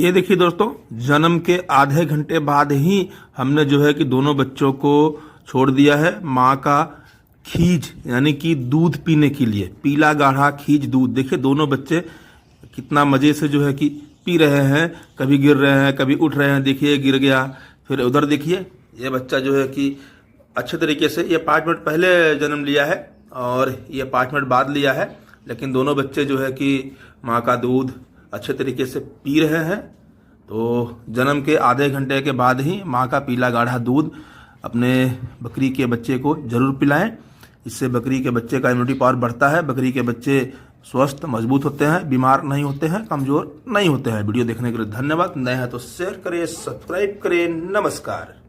ये देखिए दोस्तों, जन्म के आधे घंटे बाद ही हमने जो है कि दोनों बच्चों को छोड़ दिया है माँ का खीज यानी कि दूध पीने के लिए। पीला गाढ़ा खीज दूध। देखिए दोनों बच्चे कितना मजे से जो है कि पी रहे हैं। कभी गिर रहे हैं, कभी उठ रहे हैं। देखिए गिर गया, फिर उधर देखिए ये बच्चा जो है कि अच्छे तरीके से, ये 5 मिनट पहले जन्म लिया है और ये 5 मिनट बाद लिया है, लेकिन दोनों बच्चे जो है कि माँ का दूध अच्छे तरीके से पी रहे हैं। तो जन्म के आधे घंटे के बाद ही माँ का पीला गाढ़ा दूध अपने बकरी के बच्चे को जरूर पिलाएं। इससे बकरी के बच्चे का इम्यूनिटी पावर बढ़ता है। बकरी के बच्चे स्वस्थ मजबूत होते हैं, बीमार नहीं होते हैं, कमजोर नहीं होते हैं। वीडियो देखने के लिए धन्यवाद। नए हैं तो शेयर करें, सब्सक्राइब करें। नमस्कार।